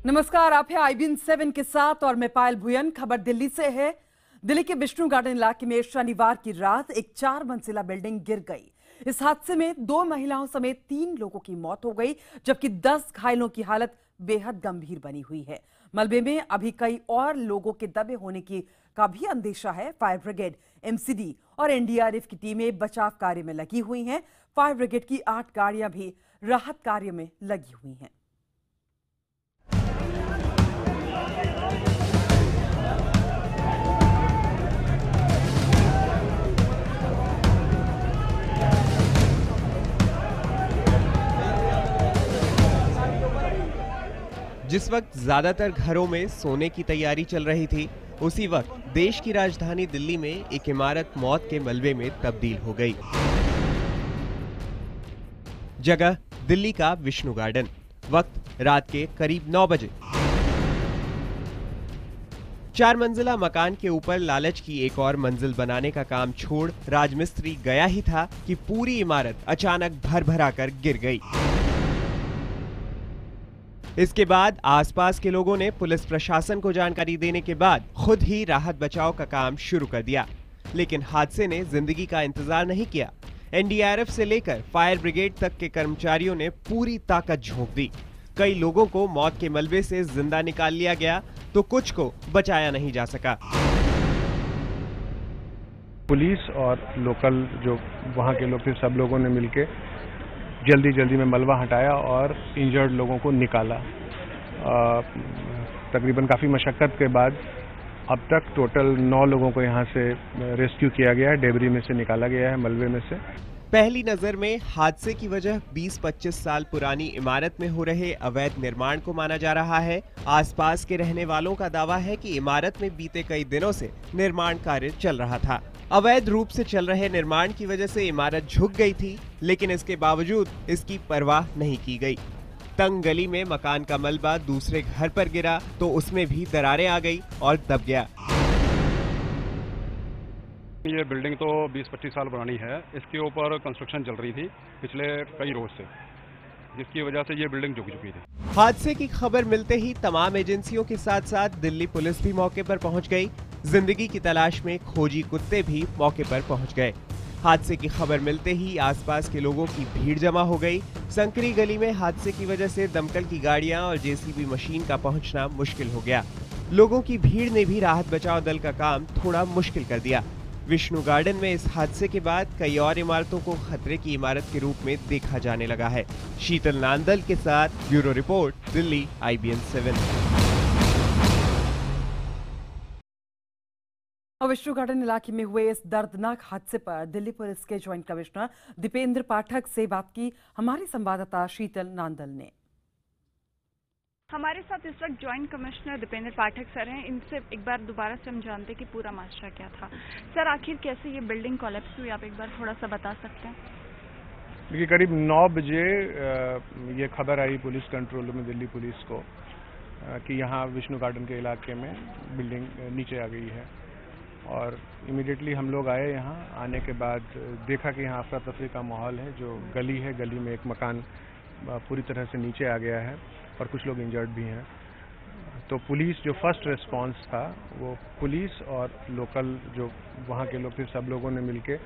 नमस्कार, आप हैं IBN 7 के साथ और मैं पायल भुयन। खबर दिल्ली से है। दिल्ली के विष्णु गार्डन इलाके में शनिवार की रात एक 4 मंजिला बिल्डिंग गिर गई। इस हादसे में 2 महिलाओं समेत 3 लोगों की मौत हो गई, जबकि 10 घायलों की हालत बेहद गंभीर बनी हुई है। मलबे में अभी कई और लोगों के दबे होने का भी अंदेशा है। फायर ब्रिगेड, MCD और NDRF की टीमें बचाव कार्य में लगी हुई हैं। फायर ब्रिगेड की 8 गाड़ियां भी राहत कार्य में लगी हुई हैं। जिस वक्त ज्यादातर घरों में सोने की तैयारी चल रही थी, उसी वक्त देश की राजधानी दिल्ली में एक इमारत मौत के मलबे में तब्दील हो गई। जगह दिल्ली का विष्णु गार्डन, वक्त रात के करीब 9 बजे। 4 मंजिला मकान के ऊपर लालच की एक और मंजिल बनाने का काम छोड़ राजमिस्त्री गया ही था कि पूरी इमारत अचानक भर कर गिर गई। इसके बाद आसपास के लोगों ने पुलिस प्रशासन को जानकारी देने के बाद खुद ही राहत बचाव का काम शुरू कर दिया, लेकिन हादसे ने जिंदगी का इंतजार नहीं किया। NDRF से लेकर फायर ब्रिगेड तक के कर्मचारियों ने पूरी ताकत झोंक दी। कई लोगों को मौत के मलबे से जिंदा निकाल लिया गया, तो कुछ को बचाया नहीं जा सका। पुलिस और लोकल जो वहाँ के लोग थे, सब लोगों ने मिलकर जल्दी में मलबा हटाया और इंजर्ड लोगों को निकाला। तकरीबन काफ़ी मशक्क़त के बाद अब तक टोटल 9 लोगों को यहाँ से रेस्क्यू किया गया है, डेबरी में से निकाला गया है, मलबे में से। पहली नजर में हादसे की वजह 20-25 साल पुरानी इमारत में हो रहे अवैध निर्माण को माना जा रहा है। आसपास के रहने वालों का दावा है कि इमारत में बीते कई दिनों से निर्माण कार्य चल रहा था। अवैध रूप से चल रहे निर्माण की वजह से इमारत झुक गई थी, लेकिन इसके बावजूद इसकी परवाह नहीं की गई। तंग गली में मकान का मलबा दूसरे घर पर गिरा तो उसमें भी दरारें आ गई और दब गया। ये बिल्डिंग तो 20-25 साल पुरानी है। इसके ऊपर कंस्ट्रक्शन चल रही थी पिछले कई रोज से, जिसकी वजह से ये बिल्डिंग झुक चुकी थी। हादसे की खबर मिलते ही तमाम एजेंसियों के साथ साथ दिल्ली पुलिस भी मौके पर पहुंच गई। जिंदगी की तलाश में खोजी कुत्ते भी मौके पर पहुंच गए। हादसे की खबर मिलते ही आसपास के लोगों की भीड़ जमा हो गई। संकरी गली में हादसे की वजह से दमकल की गाड़ियां और JCB मशीन का पहुंचना मुश्किल हो गया। लोगों की भीड़ ने भी राहत बचाव दल का काम थोड़ा मुश्किल कर दिया। विष्णु गार्डन में इस हादसे के बाद कई और इमारतों को खतरे की इमारत के रूप में देखा जाने लगा है। शीतल नांदल के साथ bureau report, Delhi, IBN 7। Vishnu garden इलाके में हुए इस दर्दनाक हादसे पर दिल्ली पुलिस के ज्वाइंट कमिश्नर दीपेंद्र पाठक से बात की हमारी संवाददाता शीतल नांदल ने। हमारे साथ इस वक्त ज्वाइंट कमिश्नर दीपेंद्र पाठक सर हैं। इनसे एक बार दोबारा से हम जानते हैं कि पूरा मामला क्या था। सर, आखिर कैसे ये बिल्डिंग कोलैप्स हुई, आप एक बार थोड़ा सा बता सकते हैं? देखिए, करीब 9 बजे ये खबर आई पुलिस कंट्रोल में दिल्ली पुलिस को कि यहाँ विष्णु गार्डन के इलाके में बिल्डिंग नीचे आ गई है, और इमीडिएटली हम लोग आए। यहाँ आने के बाद देखा कि यहाँ अफरा तफरी का माहौल है। जो गली है, गली में एक मकान पूरी तरह से नीचे आ गया है और कुछ लोग इंजर्ड भी हैं। तो पुलिस जो फर्स्ट रिस्पांस था, वो पुलिस और लोकल जो वहाँ के लोग थे, सब लोगों ने मिलके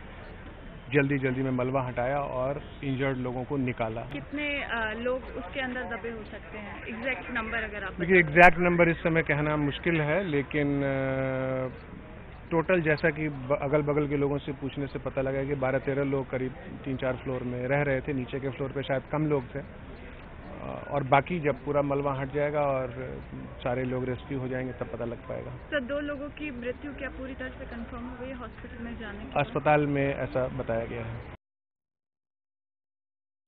जल्दी में मलबा हटाया और इंजर्ड लोगों को निकाला। कितने लोग उसके अंदर दबे हो सकते हैं, एग्जैक्ट नंबर अगर आप? देखिए, एग्जैक्ट नंबर इस समय कहना मुश्किल है, लेकिन टोटल जैसा कि अगल बगल के लोगों से पूछने से पता लगा कि 12-13 लोग करीब 3-4 फ्लोर में रह रहे थे। नीचे के फ्लोर पे शायद कम लोग थे, और बाकी जब पूरा मलबा हट जाएगा और सारे लोग रेस्क्यू हो जाएंगे तब पता लग पाएगा। तो 2 लोगों की मृत्यु क्या पूरी तरह से कंफर्म हो गई हॉस्पिटल में जाने के? अस्पताल में ऐसा बताया गया है।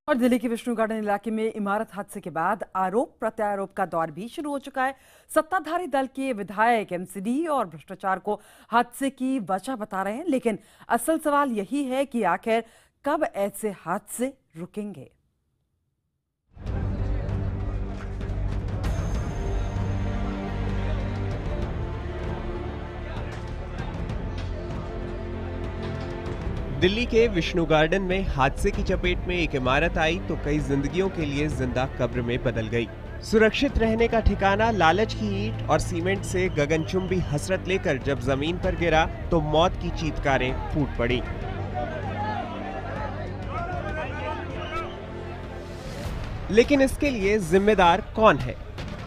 और दिल्ली के विष्णु गार्डन इलाके में इमारत हादसे के बाद आरोप प्रत्यारोप का दौर भी शुरू हो चुका है। सत्ताधारी दल के विधायक MCD और भ्रष्टाचार को हादसे की वजह बता रहे हैं, लेकिन असल सवाल यही है कि आखिर कब ऐसे हादसे रुकेंगे। दिल्ली के विष्णु गार्डन में हादसे की चपेट में एक इमारत आई तो कई जिंदगियों के लिए जिंदा कब्र में बदल गई। सुरक्षित रहने का ठिकाना लालच की ईंट और सीमेंट से गगनचुंबी हसरत लेकर जब जमीन पर गिरा तो मौत की चीत्कारें फूट पड़ी। लेकिन इसके लिए जिम्मेदार कौन है?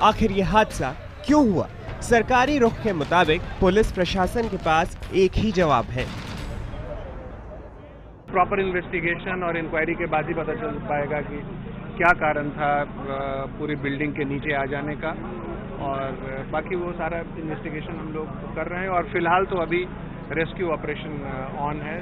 आखिर ये हादसा क्यों हुआ? सरकारी रुख के मुताबिक पुलिस प्रशासन के पास एक ही जवाब है। प्रॉपर इन्वेस्टिगेशन और इंक्वायरी के बाद ही पता चल पाएगा कि क्या कारण था पूरी बिल्डिंग के नीचे आ जाने का, और बाकी वो सारा इन्वेस्टिगेशन हम लोग कर रहे हैं और फिलहाल तो अभी रेस्क्यू ऑपरेशन ऑन है।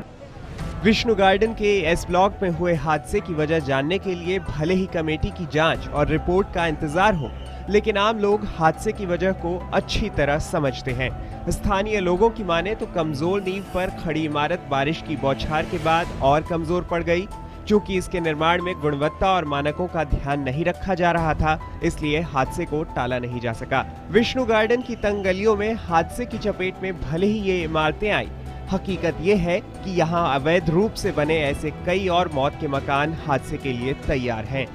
विष्णु गार्डन के एस ब्लॉक में हुए हादसे की वजह जानने के लिए भले ही कमेटी की जांच और रिपोर्ट का इंतजार हो, लेकिन आम लोग हादसे की वजह को अच्छी तरह समझते हैं। स्थानीय लोगों की माने तो कमजोर नींव पर खड़ी इमारत बारिश की बौछार के बाद और कमजोर पड़ गई। चूंकि इसके निर्माण में गुणवत्ता और मानकों का ध्यान नहीं रखा जा रहा था, इसलिए हादसे को टाला नहीं जा सका। विष्णु गार्डन की तंग गलियों में हादसे की चपेट में भले ही ये इमारतें आई, हकीकत ये है कि यहाँ अवैध रूप से बने ऐसे कई और मौत के मकान हादसे के लिए तैयार हैं।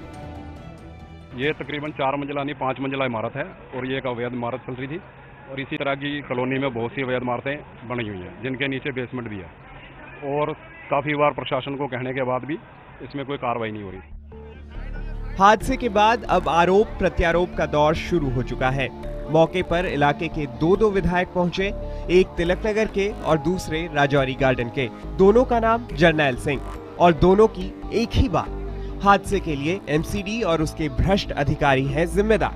ये तकरीबन 4 मंजिला नहीं 5 मंजिला इमारत है और ये एक अवैध इमारत चल रही थी, और इसी तरह की कॉलोनी में बहुत सी अवैध इमारतें बनी हुई हैं जिनके नीचे बेसमेंट भी है, और काफी बार प्रशासन को कहने के बाद भी इसमें कोई कार्रवाई नहीं हो रही। हादसे के बाद अब आरोप प्रत्यारोप का दौर शुरू हो चुका है। मौके पर इलाके के दो विधायक पहुंचे, एक तिलक नगर के और दूसरे राजौरी गार्डन के। दोनों का नाम जरनैल सिंह, और दोनों की एक ही बात, हादसे के लिए एमसीडी और उसके भ्रष्ट अधिकारी हैं जिम्मेदार।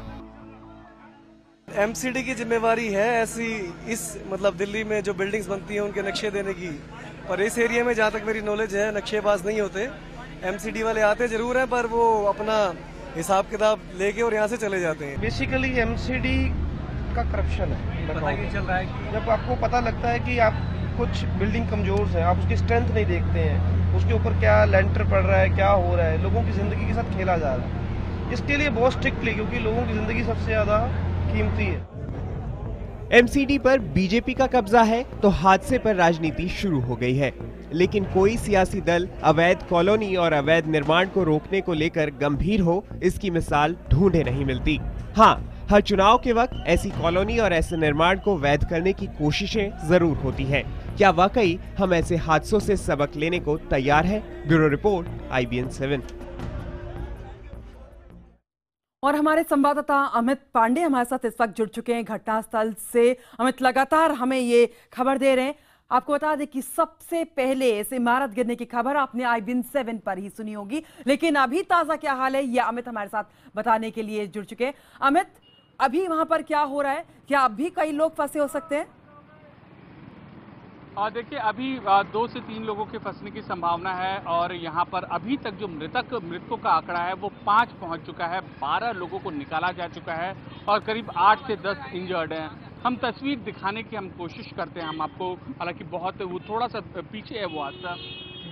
एमसीडी की जिम्मेवारी है ऐसी मतलब दिल्ली में जो बिल्डिंग्स बनती हैं उनके नक्शे देने की, पर इस एरिया में जहाँ तक मेरी नॉलेज है नक्शेबाज नहीं होते। एमसीडी वाले आते जरूर हैं पर वो अपना हिसाब किताब लेके और यहाँ से चले जाते हैं। बेसिकली एमसीडी का करप्शन है। पता ये चल रहा है कि जब आपको पता लगता है कि आप कुछ बिल्डिंग कमजोर है, आप उसकी स्ट्रेंथ नहीं देखते हैं, उसके ऊपर क्या लेंटर पड़ रहा है, क्या हो रहा है, लोगों की जिंदगी के साथ खेला जा रहा है, इसके लिए बहुत स्ट्रिक्टली, क्योंकि लोगों की जिंदगी सबसे ज्यादा कीमती है। एमसीडी पर बीजेपी का कब्जा है तो हादसे पर राजनीति शुरू हो गई है, लेकिन कोई सियासी दल अवैध कॉलोनी और अवैध निर्माण को रोकने को लेकर गंभीर हो, इसकी मिसाल ढूंढे नहीं मिलती। हाँ, हर चुनाव के वक्त ऐसी कॉलोनी और ऐसे निर्माण को वैध करने की कोशिशें जरूर होती हैं। क्या वाकई हम ऐसे हादसों से सबक लेने को तैयार हैं? Bureau report, IBN 7। और हमारे संवाददाता अमित पांडे हमारे साथ इस वक्त जुड़ चुके हैं घटनास्थल से। अमित, लगातार हमें ये खबर दे रहे हैं। आपको बता दें कि सबसे पहले इस इमारत गिरने की खबर आपने IBN 7 पर ही सुनी होगी, लेकिन अभी ताजा क्या हाल है ये अमित हमारे साथ बताने के लिए जुड़ चुके हैं। अमित, अभी वहां पर क्या हो रहा है? क्या अभी कई लोग फंसे हो सकते हैं? देखिए, अभी 2 से 3 लोगों के फंसने की संभावना है, और यहाँ पर अभी तक जो मृतकों का आंकड़ा है वो 5 पहुंच चुका है। 12 लोगों को निकाला जा चुका है और करीब 8 से 10 इंजर्ड हैं। हम तस्वीर दिखाने की हम कोशिश करते हैं हम आपको, हालांकि बहुत वो थोड़ा सा पीछे है वो हादसा।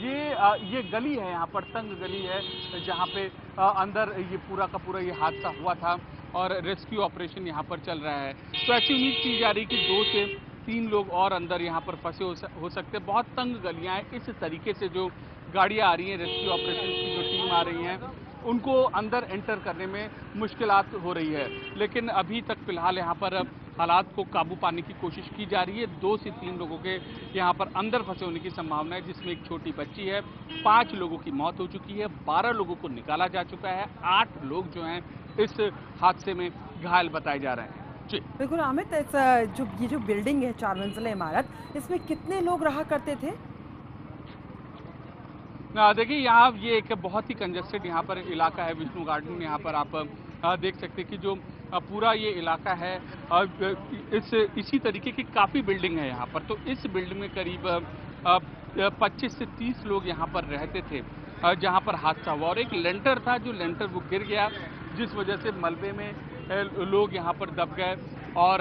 ये गली है, यहाँ पर तंग गली है जहाँ पे अंदर ये पूरा का पूरा ये हादसा हुआ था, और रेस्क्यू ऑपरेशन यहाँ पर चल रहा है। तो ऐसी उम्मीद की जा रही है कि 2 से 3 लोग और अंदर यहाँ पर फंसे हो सकते हैं। बहुत तंग गलियाँ हैं, इस तरीके से जो गाड़ियाँ आ रही हैं, रेस्क्यू ऑपरेशन की जो टीम आ रही हैं, उनको अंदर एंटर करने में मुश्किलात हो रही है। लेकिन अभी तक फिलहाल यहाँ पर हालात को काबू पाने की कोशिश की जा रही है। 2 से 3 लोगों के यहाँ पर अंदर फंसे होने की संभावना है, जिसमें एक छोटी बच्ची है। 5 लोगों की मौत हो चुकी है, 12 लोगों को निकाला जा चुका है, 8 लोग जो हैं इस हादसे में घायल बताए जा रहे हैं। बिल्कुल अमित, ये जो बिल्डिंग है 4 मंजिला इमारत, इसमें कितने लोग रहा करते थे? देखिए, यहाँ ये एक बहुत ही कंजेस्टेड यहाँ पर इलाका है विष्णु गार्डन। यहाँ पर आप देख सकते हैं कि जो पूरा ये इलाका है, इसी तरीके की काफ़ी बिल्डिंग है यहाँ पर। तो इस बिल्डिंग में करीब 25 से 30 लोग यहाँ पर रहते थे जहाँ पर हादसा हुआ, और एक लेंटर था, जो लेंटर वो गिर गया, जिस वजह से मलबे में लोग यहाँ पर दब गए, और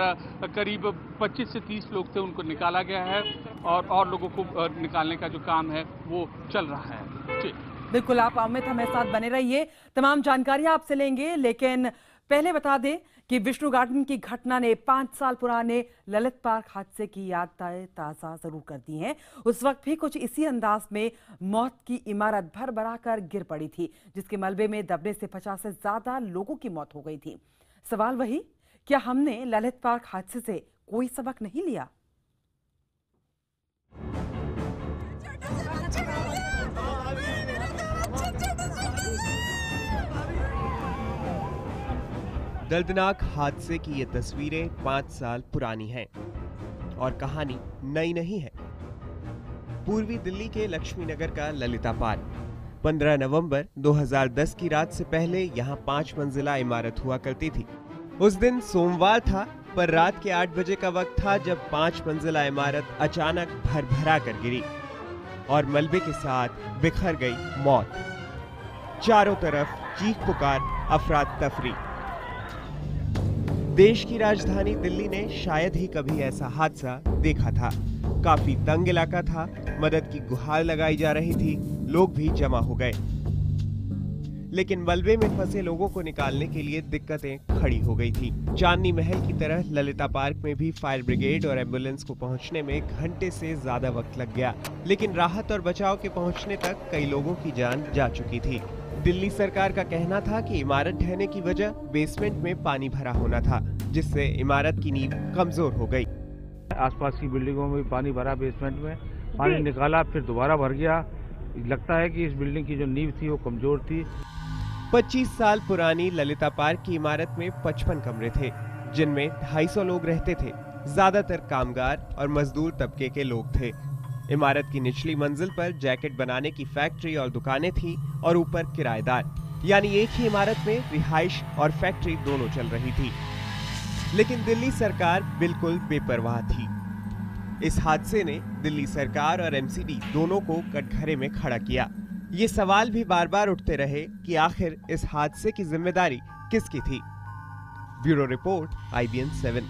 करीब 25 से 30 लोग थे, उनको निकाला गया है, और लोगों को निकालने का जो काम है वो चल रहा है। जी बिल्कुल, आप अमित हमारे साथ बने रहिए, तमाम जानकारियां आपसे लेंगे। लेकिन पहले बता दें कि विष्णु गार्डन की घटना ने 5 साल पुराने ललित पार्क हादसे की याद ताजा जरूर कर दी है। उस वक्त भी कुछ इसी अंदाज में मौत की इमारत भर कर गिर पड़ी थी, जिसके मलबे में दबने से 50 से ज्यादा लोगों की मौत हो गई थी। सवाल वही, क्या हमने ललित पार्क हादसे से कोई सबक नहीं लिया? दर्दनाक हादसे की ये तस्वीरें 5 साल पुरानी हैं और कहानी नई नहीं है। पूर्वी दिल्ली के लक्ष्मी नगर का ललिता पार्क 15 नवंबर 2010 की रात से पहले यहाँ 5 मंजिला इमारत हुआ करती थी। उस दिन सोमवार था, पर रात के 8 बजे का वक्त था जब 5 मंजिला इमारत अचानक भरभरा कर गिरी और मलबे के साथ बिखर गई मौत। चारों तरफ चीख पुकार, अफरा तफरी। देश की राजधानी दिल्ली ने शायद ही कभी ऐसा हादसा देखा था। काफी तंग इलाका था, मदद की गुहार लगाई जा रही थी, लोग भी जमा हो गए। लेकिन मलबे में फंसे लोगों को निकालने के लिए दिक्कतें खड़ी हो गई थी। चांदनी महल की तरह ललिता पार्क में भी फायर ब्रिगेड और एम्बुलेंस को पहुंचने में घंटे से ज्यादा वक्त लग गया, लेकिन राहत और बचाव के पहुंचने तक कई लोगों की जान जा चुकी थी। दिल्ली सरकार का कहना था कि इमारत ढहने की वजह बेसमेंट में पानी भरा होना था, जिससे इमारत की नींव कमजोर हो गई। आसपास की बिल्डिंगों में पानी भरा, बेसमेंट में पानी निकाला, फिर दोबारा भर गया। लगता है कि इस बिल्डिंग की जो नींव थी वो कमजोर थी। 25 साल पुरानी ललिता पार्क की इमारत में 55 कमरे थे, जिनमें 250 लोग रहते थे। ज्यादातर कामगार और मजदूर तबके के लोग थे। इमारत की निचली मंजिल पर जैकेट बनाने की फैक्ट्री और दुकानें थी और ऊपर किराएदार, यानी एक ही इमारत में रिहाइश और फैक्ट्री दोनों चल रही थी। लेकिन दिल्ली सरकार बिल्कुल बेपरवाह थी। इस हादसे ने दिल्ली सरकार और एमसीडी दोनों को कटघरे में खड़ा किया। ये सवाल भी बार बार उठते रहे कि आखिर इस हादसे की जिम्मेदारी किसकी थी। Bureau report, IBN 7।